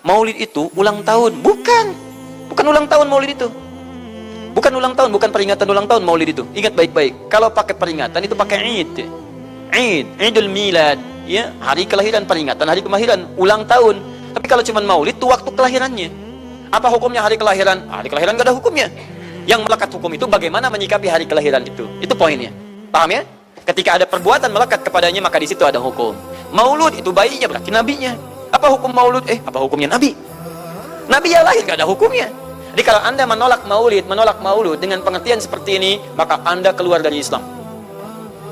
Maulid itu ulang tahun. Bukan. Bukan ulang tahun maulid itu. Bukan ulang tahun, bukan peringatan ulang tahun maulid itu. Ingat baik-baik. Kalau pakai peringatan itu pakai Id. Id, Idul Milad, ya, hari kelahiran, peringatan hari kelahiran, ulang tahun. Tapi kalau cuma maulid itu waktu kelahirannya. Apa hukumnya hari kelahiran? Hari kelahiran gak ada hukumnya. Yang melekat hukum itu bagaimana menyikapi hari kelahiran itu. Itu poinnya. Paham ya? Ketika ada perbuatan melekat kepadanya, maka di situ ada hukum. Maulud itu bayinya berarti nabinya. Apa hukum maulud? Apa hukumnya nabi? Nabi yang lahir gak ada hukumnya. Jadi kalau Anda menolak maulud dengan pengertian seperti ini, maka Anda keluar dari Islam.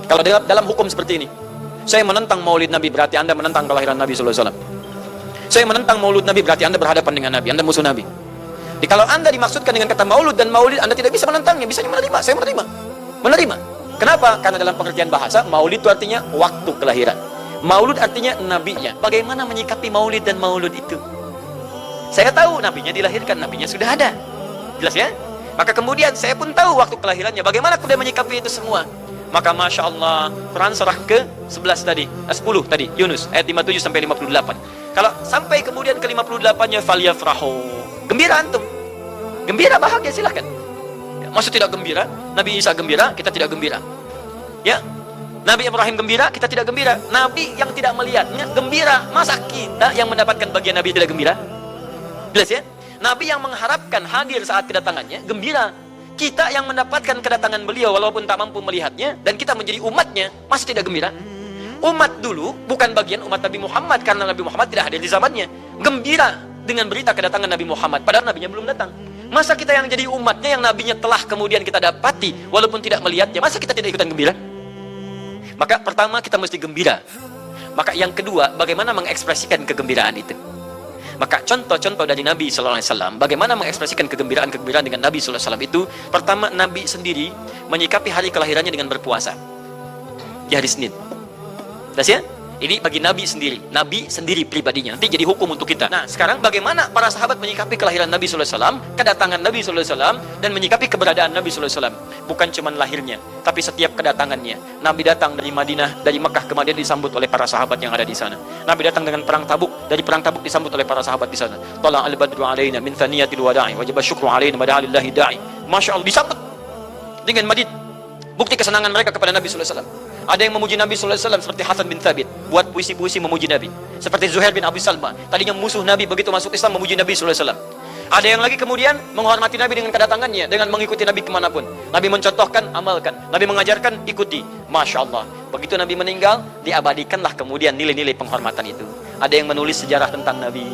Kalau dalam hukum seperti ini, saya menentang maulid Nabi, berarti Anda menentang kelahiran Nabi SAW. Saya menentang maulud Nabi, berarti Anda berhadapan dengan Nabi, Anda musuh Nabi. Jadi kalau Anda dimaksudkan dengan kata maulud dan maulid, Anda tidak bisa menentangnya, bisanya menerima. Saya menerima. Kenapa? Karena dalam pengertian bahasa, maulid itu artinya waktu kelahiran. Maulud artinya nabinya. Bagaimana menyikapi maulid dan maulud itu? Saya tahu nabinya dilahirkan, nabinya sudah ada. Jelas ya? Maka kemudian saya pun tahu waktu kelahirannya. Bagaimana kemudian menyikapi itu semua? Maka Masya Allah, Quran surah ke-11 tadi, 10 tadi, Yunus, ayat 57 sampai 58. Kalau sampai kemudian ke 58-nya, falyafrahu. Gembira antum. Gembira, bahagia, silahkan. Ya, maksud tidak gembira? Nabi Isa gembira, kita tidak gembira. Ya, Nabi Ibrahim gembira, kita tidak gembira. Nabi yang tidak melihatnya gembira. Masa kita yang mendapatkan bagian Nabi tidak gembira? Jelas ya? Nabi yang mengharapkan hadir saat kedatangannya gembira. Kita yang mendapatkan kedatangan beliau walaupun tak mampu melihatnya dan kita menjadi umatnya, masih tidak gembira? Umat dulu bukan bagian umat Nabi Muhammad karena Nabi Muhammad tidak hadir di zamannya. Gembira dengan berita kedatangan Nabi Muhammad padahal nabinya belum datang. Masa kita yang jadi umatnya yang nabinya telah kemudian kita dapati walaupun tidak melihatnya, masa kita tidak ikutan gembira? Maka pertama kita mesti gembira. Maka yang kedua, bagaimana mengekspresikan kegembiraan itu? Maka contoh-contoh dari Nabi SAW, bagaimana mengekspresikan kegembiraan-kegembiraan dengan Nabi SAW itu, pertama Nabi sendiri menyikapi hari kelahirannya dengan berpuasa di hari Senin. Jelas ya? Ini bagi Nabi sendiri pribadinya. Nanti jadi hukum untuk kita. Nah, sekarang bagaimana para sahabat menyikapi kelahiran Nabi SAW, kedatangan Nabi SAW, dan menyikapi keberadaan Nabi SAW. Bukan cuma lahirnya, tapi setiap kedatangannya. Nabi datang dari Madinah, dari Mekah ke Madinah disambut oleh para sahabat yang ada di sana. Nabi datang dengan perang Tabuk, dari perang Tabuk disambut oleh para sahabat di sana. Tala al-badru alaina min thaniyatil wada'i, wajib syukru alaina mada'alillahi da'i. Masya Allah, disambut dengan madid. Bukti kesenangan mereka kepada Nabi SAW. Ada yang memuji Nabi SAW seperti Hasan bin Thabit, buat puisi-puisi memuji Nabi. Seperti Zuhair bin Abi Salma, tadinya musuh Nabi, begitu masuk Islam memuji Nabi SAW. Ada yang lagi kemudian menghormati Nabi dengan kedatangannya, dengan mengikuti Nabi kemanapun. Nabi mencontohkan, amalkan. Nabi mengajarkan, ikuti. Masya Allah. Begitu Nabi meninggal, diabadikanlah kemudian nilai-nilai penghormatan itu. Ada yang menulis sejarah tentang Nabi.